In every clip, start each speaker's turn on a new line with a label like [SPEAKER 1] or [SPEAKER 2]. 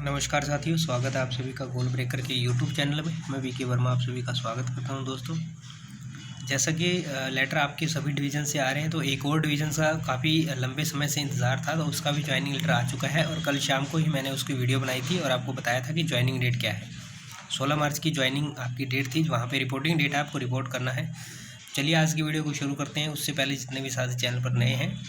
[SPEAKER 1] नमस्कार साथियों, स्वागत है आप सभी का गोल ब्रेकर के यूट्यूब चैनल में। मैं वीके वर्मा आप सभी का स्वागत करता हूं। दोस्तों, जैसा कि लेटर आपके सभी डिवीज़न से आ रहे हैं, तो एक और डिवीज़न का काफ़ी लंबे समय से इंतज़ार था, तो उसका भी ज्वाइनिंग लेटर आ चुका है। और कल शाम को ही मैंने उसकी वीडियो बनाई थी और आपको बताया था कि ज्वाइनिंग डेट क्या है। 16 मार्च की ज्वाइनिंग आपकी डेट थी, वहाँ पर रिपोर्टिंग डेट आपको रिपोर्ट करना है। चलिए आज की वीडियो को शुरू करते हैं। उससे पहले जितने भी साथी चैनल पर नए हैं,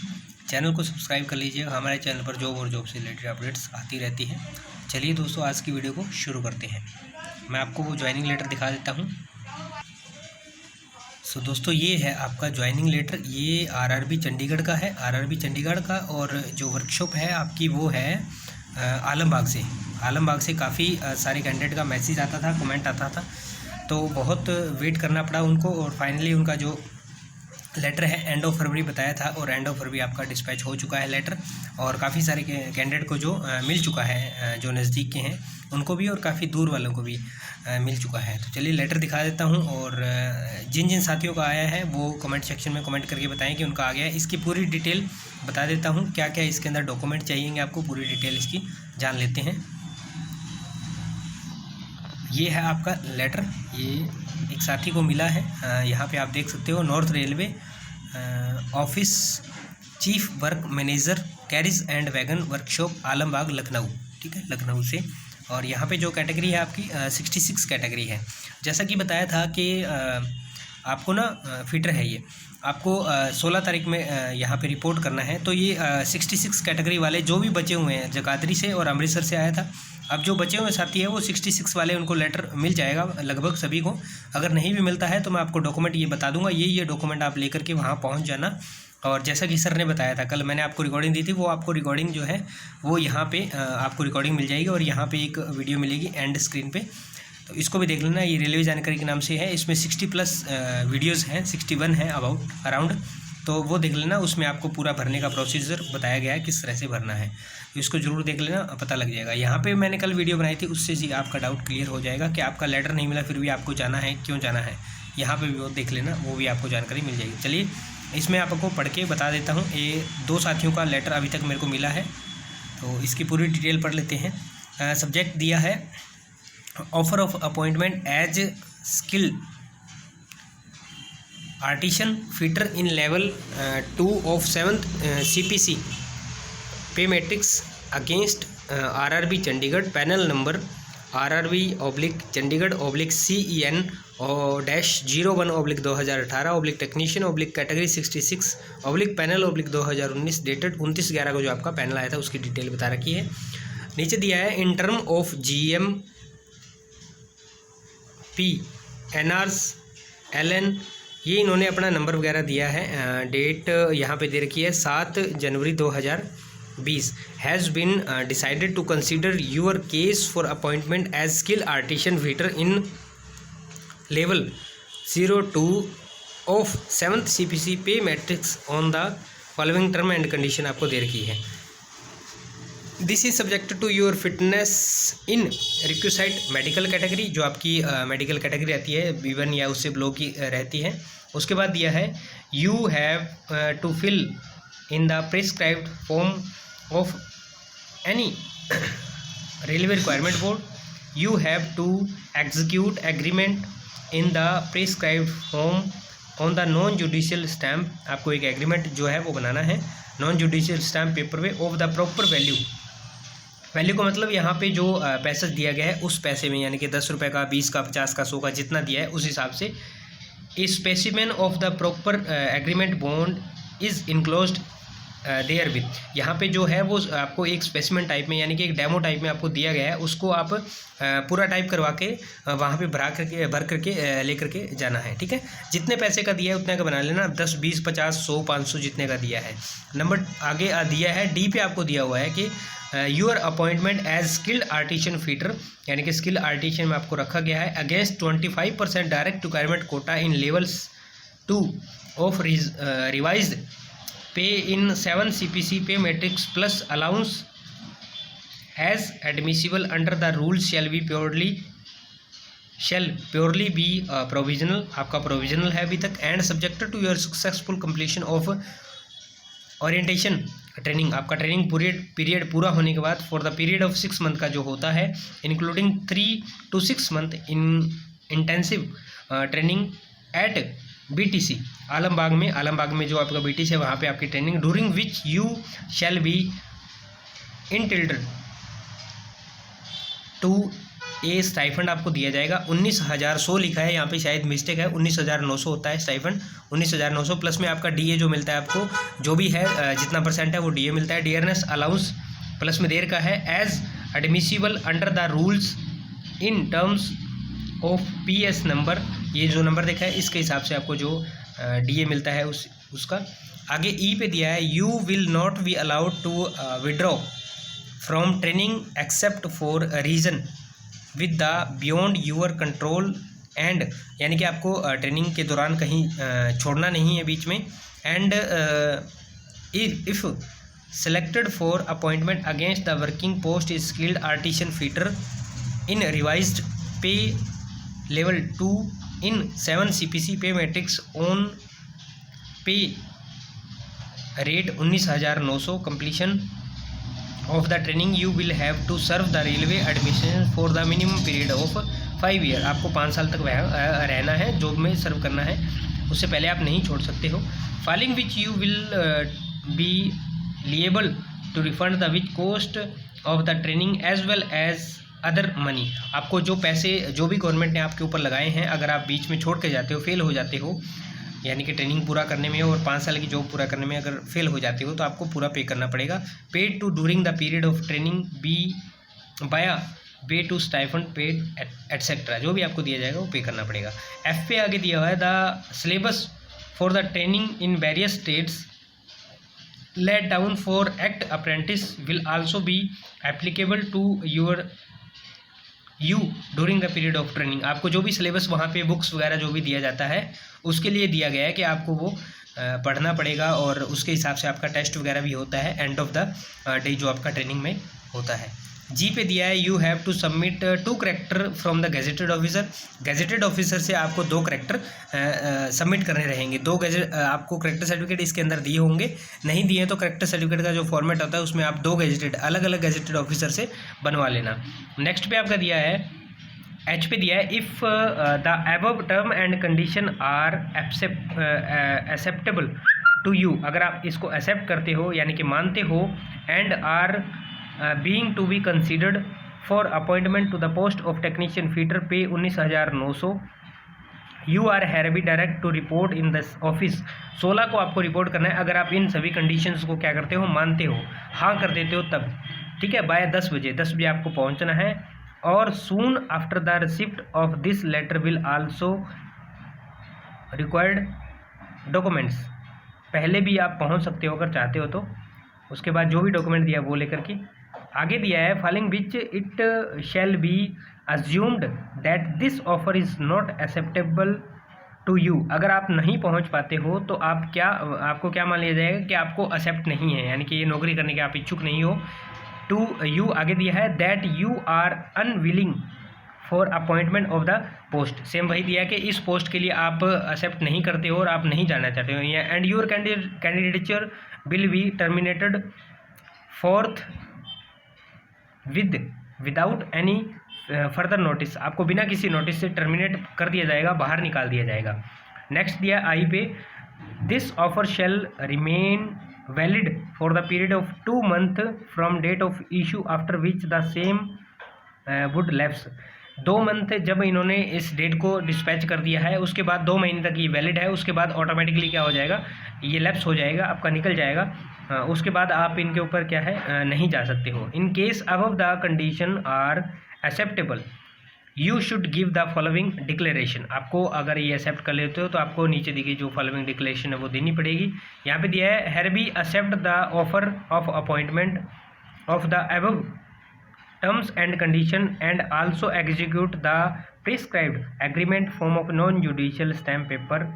[SPEAKER 1] चैनल को सब्सक्राइब कर लीजिएगा। हमारे चैनल पर जॉब और जॉब से रिलेटेड अपडेट्स आती रहती हैं। चलिए दोस्तों, आज की वीडियो को शुरू करते हैं। मैं आपको वो ज्वाइनिंग लेटर दिखा देता हूँ। दोस्तों, ये है आपका ज्वाइनिंग लेटर। ये आरआरबी चंडीगढ़ का है, आरआरबी चंडीगढ़ का। और जो वर्कशॉप है आपकी वो है आलमबाग से। आलमबाग से काफ़ी सारे कैंडिडेट का मैसेज आता था, कमेंट आता था, तो बहुत वेट करना पड़ा उनको। और फाइनली उनका जो लेटर है एंड ऑफ फरवरी बताया था, और एंड ऑफ फरवरी आपका डिस्पैच हो चुका है लेटर। और काफ़ी सारे कैंडिडेट को जो मिल चुका है, जो नज़दीक के हैं उनको भी और काफ़ी दूर वालों को भी मिल चुका है। तो चलिए लेटर दिखा देता हूं। और जिन जिन साथियों का आया है वो कमेंट सेक्शन में कमेंट करके बताएं कि उनका आ गया है। इसकी पूरी डिटेल बता देता हूँ, क्या क्या इसके अंदर डॉक्यूमेंट चाहिए, आपको पूरी डिटेल इसकी जान लेते हैं। ये है आपका लेटर, ये एक साथी को मिला है। यहाँ पे आप देख सकते हो, north railway office chief work manager carriage and wagon workshop Alambagh Lucknow, ठीक है, लखनऊ से। और यहाँ पे जो कैटेगरी है आपकी 66 कैटेगरी है। जैसा कि बताया था कि आपको ना फिटर है ये, आपको 16 तारीख में यहाँ पे रिपोर्ट करना है। तो ये 66 कैटेगरी वाले जो भी बचे हुए हैं, जगाधरी से और अमृतसर से आया था। अब जो बचे हुए साथी है वो 66 वाले, उनको लेटर मिल जाएगा लगभग सभी को। अगर नहीं भी मिलता है तो मैं आपको डॉक्यूमेंट ये बता दूंगा, ये डॉक्यूमेंट आप लेकर के वहाँ पहुँच जाना। और जैसा कि सर ने बताया था, कल मैंने आपको रिकॉर्डिंग दी थी, वो आपको रिकॉर्डिंग जो है वो यहाँ पे आपको रिकॉर्डिंग मिल जाएगी। और यहाँ पे एक वीडियो मिलेगी एंड स्क्रीन पे, तो इसको भी देख लेना। ये रेलवे जानकारी के नाम से है, इसमें 60+ वीडियोज़ हैं, 61 है अराउंड, तो वो देख लेना। उसमें आपको पूरा भरने का प्रोसीजर बताया गया है, किस तरह से भरना है, तो इसको ज़रूर देख लेना, पता लग जाएगा। यहाँ पे मैंने कल वीडियो बनाई थी, उससे जी आपका डाउट क्लियर हो जाएगा कि आपका लेटर नहीं मिला फिर भी आपको जाना है, क्यों जाना है। यहाँ पे भी वो देख लेना, वो भी आपको जानकारी मिल जाएगी। चलिए इसमें आपको पढ़ के बता देता हूँ। ये 2 साथियों का लेटर अभी तक मेरे को मिला है, तो इसकी पूरी डिटेल पढ़ लेते हैं। सब्जेक्ट दिया है offer of appointment as skilled artisan fitter in level 2 of 7th CPC pay matrix against RRB Chandigarh, panel number RRB/चंडीगढ़/CEN -01/2018 टेक्नीशियन कैटेगरी 66 पैनल 2019, डेटेड 29/11 को जो आपका पैनल आया था उसकी डिटेल बता रखी है। नीचे दिया है in term of GMP NRs LN, ये इन्होंने अपना नंबर वगैरह दिया है। डेट यहाँ पे दे रखी है 7 जनवरी 2020। Has been decided to consider your case for appointment as skill artisan fitter in level 02 of 7th CPC pay matrix on the following term and condition आपको दे रखी है। This is subjected to your fitness in requisite medical category, जो आपकी medical category रहती है B1 या उससे बिलो की रहती है। उसके बाद दिया है you have to fill in the prescribed form of any railway requirement board, you have to execute agreement in the prescribed form on the non judicial stamp, आपको एक एग्रीमेंट जो है वो बनाना है non judicial stamp paper way of the proper value का मतलब यहाँ पे जो पैसा दिया गया है उस पैसे में, यानी कि 10 रुपये का, 20 का, 50 का, 100 का, जितना दिया है उस हिसाब से। Specimen of the proper agreement bond is enclosed therewith, यहाँ पे जो है वो आपको एक स्पेसिमेन टाइप में, यानी कि एक डेमो टाइप में आपको दिया गया है, उसको आप पूरा टाइप करवा के वहाँ पे भर करके ले करके जाना है, ठीक है। जितने पैसे का दिया है उतने का बना लेना, 10, 20, 50, 100, 500 जितने का दिया है। नंबर आगे दिया है डी पे, आपको दिया हुआ है कि your appointment as skilled artisan fitter, यानी कि स्किल आर्टिशन में आपको रखा गया है against 25% direct requirement quota in levels 2 of revised pay in 7 CPC pay matrix plus allowance as admissible under the rules shall purely be provisional, आपका provisional है अभी तक, and subjected to your successful completion of orientation training, आपका training period पूरा होने के बाद for the period of 6 month का जो होता है, including 3 to 6 month in intensive training at BTC Alambagh में जो आपका BTC है वहाँ पे आपकी training, during which you shall be entitled to a stipend आपको दिया जाएगा 19,100 लिखा है यहाँ पे, शायद मिस्टेक है, 19,900 होता है स्टाइफंड, 19,900 प्लस में आपका DA जो मिलता है आपको, जो भी है जितना % है वो DA मिलता है। डियरनेस अलाउंस प्लस में देर का है, as admissible under the rules in terms of PS number, ये जो नंबर देखा है इसके हिसाब से आपको जो DA मिलता है उसका। आगे E पे दिया है, you will not be allowed to withdraw from training except for reason with the beyond your control and, यानी कि आपको ट्रेनिंग के दौरान कहीं छोड़ना नहीं है बीच में, and if selected for appointment against the working post skilled artisan fitter in revised पे level 2 in 7 CPC pay matrix on पे rate 19,900 completion of the training you will have to serve the railway administration for the minimum period of 5 year, आपको 5 साल तक रहना है, job में सर्व करना है, उससे पहले आप नहीं छोड़ सकते हो। Failing which you will be liable to refund the which cost of the training as well as other money, आपको जो पैसे जो भी गवर्नमेंट ने आपके ऊपर लगाए हैं, अगर आप बीच में छोड़ के जाते हो, फेल हो जाते हो, यानी कि ट्रेनिंग पूरा करने में और 5 साल की जॉब पूरा करने में अगर फेल हो जाते हो तो आपको पूरा पे करना पड़ेगा। Paid to during the period of training be by pay to stipend paid etcetera, जो भी आपको दिया जाएगा वो पे करना पड़ेगा। F पे आगे दिया हुआ है, the syllabus for the training in various states laid down for act apprentice will also be applicable to you during the period of training, आपको जो भी सिलेबस वहाँ पे बुक्स वगैरह जो भी दिया जाता है उसके लिए दिया गया है कि आपको वो पढ़ना पड़ेगा, और उसके हिसाब से आपका टेस्ट वगैरह भी होता है एंड ऑफ द डे जो आपका ट्रेनिंग में होता है। G पे दिया है, you have to submit 2 character from the gazetted officer, gazetted officer से आपको 2 करेक्टर सबमिट करने रहेंगे। 2 आपको करेक्टर सर्टिफिकेट इसके अंदर दिए होंगे, नहीं दिए तो करेक्टर सर्टिफिकेट का जो फॉर्मेट होता है उसमें आप 2 गेजेटेड अलग अलग गेजेटेड ऑफिसर से बनवा लेना। नेक्स्ट पे आपका दिया है, H पे दिया है, if the above term and condition are acceptable to you, अगर आप इसको एक्सेप्ट करते हो यानी कि मानते हो, and are being to be considered for appointment to the post of technician fitter pay 19,900, you are hereby direct to report in this office, 16 को आपको रिपोर्ट करना है। अगर आप इन सभी कंडीशंस को क्या करते हो, मानते हो, हाँ कर देते हो तब, ठीक है, बाय 10 बजे आपको पहुंचना है। और soon after the receipt of this letter will also required documents, पहले भी आप पहुंच सकते हो अगर चाहते हो तो, उसके बाद जो भी डॉक्यूमेंट दिया वो लेकर के। आगे दिया है, failing which it shall be assumed that this offer is not acceptable to you, अगर आप नहीं पहुंच पाते हो तो आपको क्या मान लिया जाएगा कि आपको एक्सेप्ट नहीं है, यानी कि ये नौकरी करने के आप इच्छुक नहीं हो। टू यू आगे दिया है, that you are unwilling for appointment of the post, same वही दिया है कि इस पोस्ट के लिए आप एक्सेप्ट नहीं करते हो और आप नहीं जाना चाहते हो, and your candidature will be terminated fourth without any further notice, आपको बिना किसी नोटिस से टर्मिनेट कर दिया जाएगा, बाहर निकाल दिया जाएगा। नेक्स्ट दिया आई पे, this offer shall remain valid for the period of 2 month from date of issue after which the same would lapse, 2 month जब इन्होंने इस डेट को डिस्पैच कर दिया है उसके बाद 2 महीने तक ये वैलिड है, उसके बाद ऑटोमेटिकली क्या हो जाएगा, ये लैप्स हो जाएगा, आपका निकल जाएगा, उसके बाद आप इनके ऊपर क्या है नहीं जा सकते हो। In case above the condition are acceptable you should give the following declaration, आपको अगर ये एक्सेप्ट कर लेते हो तो आपको नीचे दी गई जो फॉलोइंग डिक्लेरेशन है वो देनी पड़ेगी। यहाँ पे दिया है, hereby accept the offer of appointment of the above terms and condition and also execute the prescribed agreement form of non judicial stamp paper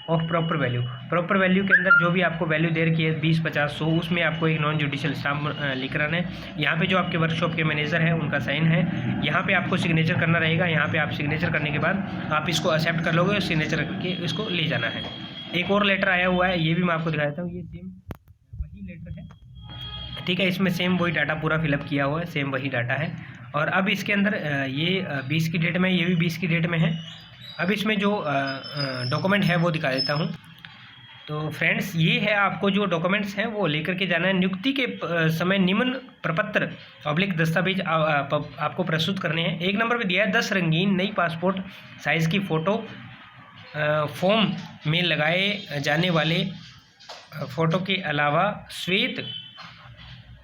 [SPEAKER 1] of proper value, proper value के अंदर जो भी आपको वैल्यू दे रखी है 20, 50, 100, उसमें आपको एक नॉन जुडिशियल स्टाम्प लिख रहा है। यहाँ पे जो आपके वर्कशॉप के मैनेजर हैं उनका साइन है, यहाँ पे आपको सिग्नेचर करना रहेगा। यहाँ पे आप सिग्नेचर करने के बाद आप इसको एक्सेप्ट कर लोगे, सिग्नेचर करके इसको ले जाना है। एक और लेटर आया हुआ है, ये भी मैं आपको दिखा देता हूँ, ये सेम वही ठीक है। इसमें सेम वही डाटा पूरा फिलअप किया हुआ है, सेम वही डाटा है। और अब इसके अंदर ये 20 की डेट में, ये भी 20 की डेट में है। अब इसमें जो डॉक्यूमेंट है वो दिखा देता हूँ। तो फ्रेंड्स, ये है आपको जो डॉक्यूमेंट्स हैं वो लेकर के जाना है। नियुक्ति के समय निम्न प्रपत्र ऑब्लिक दस्तावेज आपको प्रस्तुत करने हैं। 1 नंबर पे दिया है 10 रंगीन नई पासपोर्ट साइज़ की फ़ोटो फॉर्म में लगाए जाने वाले फ़ोटो के अलावा श्वेत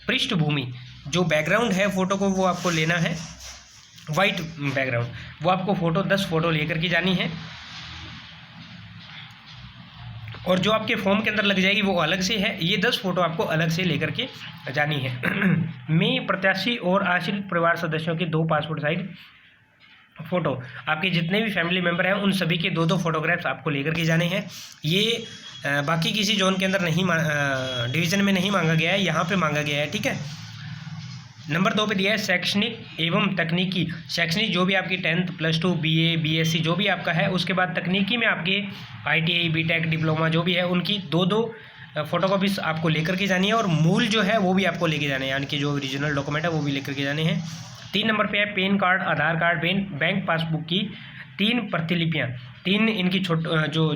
[SPEAKER 1] पृष्ठभूमि, जो बैकग्राउंड है फ़ोटो को वो आपको लेना है, वाइट बैकग्राउंड, वो आपको फ़ोटो 10 फ़ोटो लेकर के जानी है। और जो आपके फॉर्म के अंदर लग जाएगी वो अलग से है, ये 10 फ़ोटो आपको अलग से लेकर के जानी है। में प्रत्याशी और आश्रित परिवार सदस्यों के 2 पासपोर्ट साइज फ़ोटो, आपके जितने भी फैमिली मेम्बर हैं उन सभी के 2-2 फोटोग्राफ्स आपको लेकर के जाने हैं। ये बाकी किसी जोन के अंदर नहीं डिवीज़न में नहीं मांगा गया है, यहाँ पे मांगा गया है, ठीक है। नंबर 2 पे दिया है शैक्षणिक एवं तकनीकी। शैक्षणिक जो भी आपकी 10th +2 BA BSc जो भी आपका है, उसके बाद तकनीकी में आपके ITI BTech डिप्लोमा जो भी है उनकी 2-2 फोटोकॉपीज़ आपको लेकर के जानी है। और मूल जो है वो भी आपको लेके जाने हैं, यानी कि जो ओरिजिनल डॉक्यूमेंट है वो भी लेकर के जाने हैं। 3 नंबर पे है पैन कार्ड, आधार कार्ड, बैंक पासबुक की 3 प्रतिलिपियाँ, 3 इनकी जो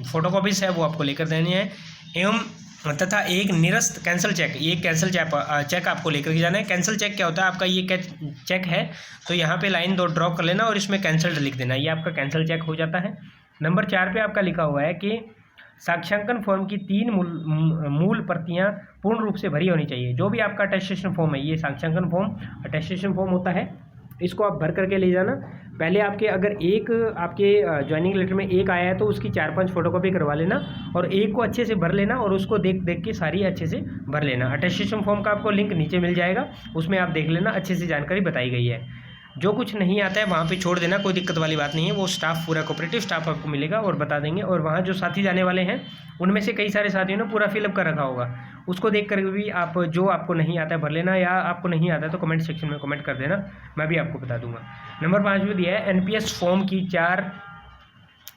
[SPEAKER 1] फोटोकॉपीज़ है वो आपको लेकर देनी है। एवं तथा एक निरस्त कैंसिल चेक, ये कैंसिल चेक आपको लेकर के जाना है। कैंसिल चेक क्या होता है, आपका ये चेक है तो यहाँ पे लाइन 2 ड्रॉ कर लेना और इसमें कैंसल्ड लिख देना, ये आपका कैंसिल चेक हो जाता है। नंबर 4 पे आपका लिखा हुआ है कि साक्ष्यांकन फॉर्म की 3 मूल प्रतियाँ पूर्ण रूप से भरी होनी चाहिए। जो भी आपका अटेस्टेशन फॉर्म है, ये साक्ष्यांकन फॉर्म अटेस्टेशन फॉर्म होता है, इसको आप भर करके ले जाना। पहले आपके अगर एक आपके ज्वाइनिंग लेटर में एक आया है तो उसकी 4-5 फोटोकॉपी करवा लेना और एक को अच्छे से भर लेना और उसको देख के सारी अच्छे से भर लेना। अटेस्टेशन फॉर्म का आपको लिंक नीचे मिल जाएगा, उसमें आप देख लेना, अच्छे से जानकारी बताई गई है। जो कुछ नहीं आता है वहाँ पे छोड़ देना, कोई दिक्कत वाली बात नहीं है, वो स्टाफ पूरा कोऑपरेटिव स्टाफ आपको मिलेगा और बता देंगे। और वहाँ जो साथी जाने वाले हैं उनमें से कई सारे साथियों ने पूरा फिलअप कर रखा होगा, उसको देख कर भी आप जो आपको नहीं आता है भर लेना, या आपको नहीं आता है तो कमेंट सेक्शन में कमेंट कर देना, मैं भी आपको बता दूंगा। नंबर 5 में दिया है NPS फॉर्म की 4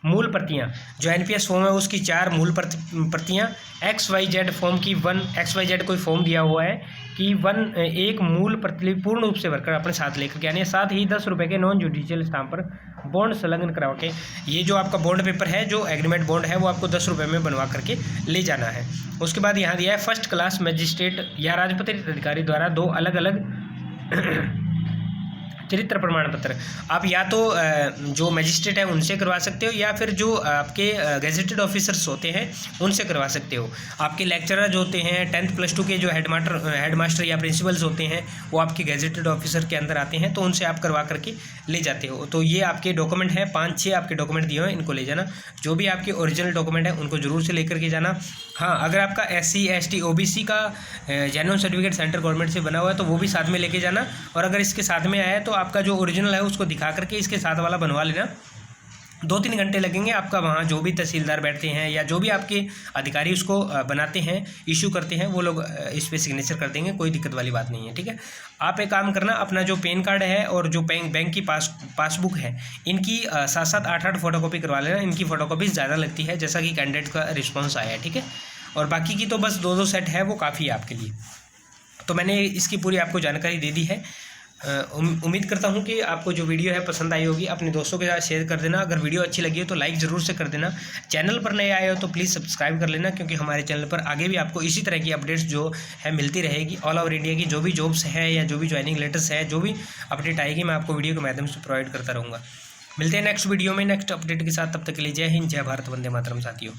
[SPEAKER 1] मूल प्रतियाँ, जो NPS फॉर्म है उसकी 4 मूल प्रतियाँ। XYZ फॉर्म की 1, XYZ कोई फॉर्म दिया हुआ है कि 1 मूल प्रतिलिपि पूर्ण रूप से भरकर अपने साथ लेकर के आने। साथ ही 10 रुपये के नॉन जुडिशियल स्टाम्प पर बॉन्ड संलग्न करवा के, ये जो आपका बॉन्ड पेपर है, जो एग्रीमेंट बॉन्ड है, वो आपको 10 रुपये में बनवा करके ले जाना है। उसके बाद यहाँ दिया है फर्स्ट क्लास मजिस्ट्रेट या राजपत्रित अधिकारी द्वारा 2 अलग अलग चरित्र प्रमाण पत्र। आप या तो जो मजिस्ट्रेट है उनसे करवा सकते हो, या फिर जो आपके गेजेटेड ऑफिसर्स होते हैं उनसे करवा सकते हो। आपके लेक्चरर जो होते हैं 10th +2 के, जो हेडमास्टर या प्रिंसिपल्स होते हैं, वो आपके गेजेटेड ऑफिसर के अंदर आते हैं, तो उनसे आप करवा करके ले जाते हो। तो ये आपके डॉक्यूमेंट हैं, 5-6 आपके डॉक्यूमेंट दिए हुए हैं, इनको ले जाना। जो भी आपके ओरिजिनल डॉक्यूमेंट है उनको जरूर से लेकर के जाना। हाँ, अगर आपका SC ST OBC का जेन्युइन सर्टिफिकेट सेंट्रल गवर्नमेंट से बना हुआ है तो वो भी साथ में लेके जाना। और अगर इसके साथ में आया है तो आपका जो ओरिजिनल है उसको दिखा करके इसके साथ वाला बनवा लेना। 2-3 घंटे लगेंगे आपका, वहाँ जो भी तहसीलदार बैठते हैं या जो भी आपके अधिकारी उसको बनाते हैं, इशू करते हैं, वो लोग इस पर सिग्नेचर कर देंगे, कोई दिक्कत वाली बात नहीं है, ठीक है। आप एक काम करना, अपना जो पैन कार्ड है और जो बैंक की पासबुक है, इनकी 7-7 8-8 फोटोकॉपी करवा लेना। इनकी फ़ोटोकॉपी ज़्यादा लगती है, जैसा कि कैंडिडेट का रिस्पॉन्स आया है, ठीक है। और बाकी की तो बस 2-2 सेट है, वो काफ़ी है आपके लिए। तो मैंने इसकी पूरी आपको जानकारी दे दी है। उम्मीद करता हूं कि आपको जो वीडियो है पसंद आई होगी। अपने दोस्तों के साथ शेयर कर देना। अगर वीडियो अच्छी लगी हो तो लाइक ज़रूर से कर देना। चैनल पर नए आए हो तो प्लीज़ सब्सक्राइब कर लेना, क्योंकि हमारे चैनल पर आगे भी आपको इसी तरह की अपडेट्स जो है मिलती रहेगी। ऑल ओवर इंडिया की जो भी जॉब्स है या जो भी ज्वाइनिंग लेटर्स है, जो भी अपडेट आएगी, मैं आपको वीडियो के माध्यम से प्रोवाइड करता रहूँगा। मिलते हैं नेक्स्ट वीडियो में नेक्स्ट अपडेट के साथ। तब तक के लिए जय हिंद, जय भारत, वंदे मातरम साथियों।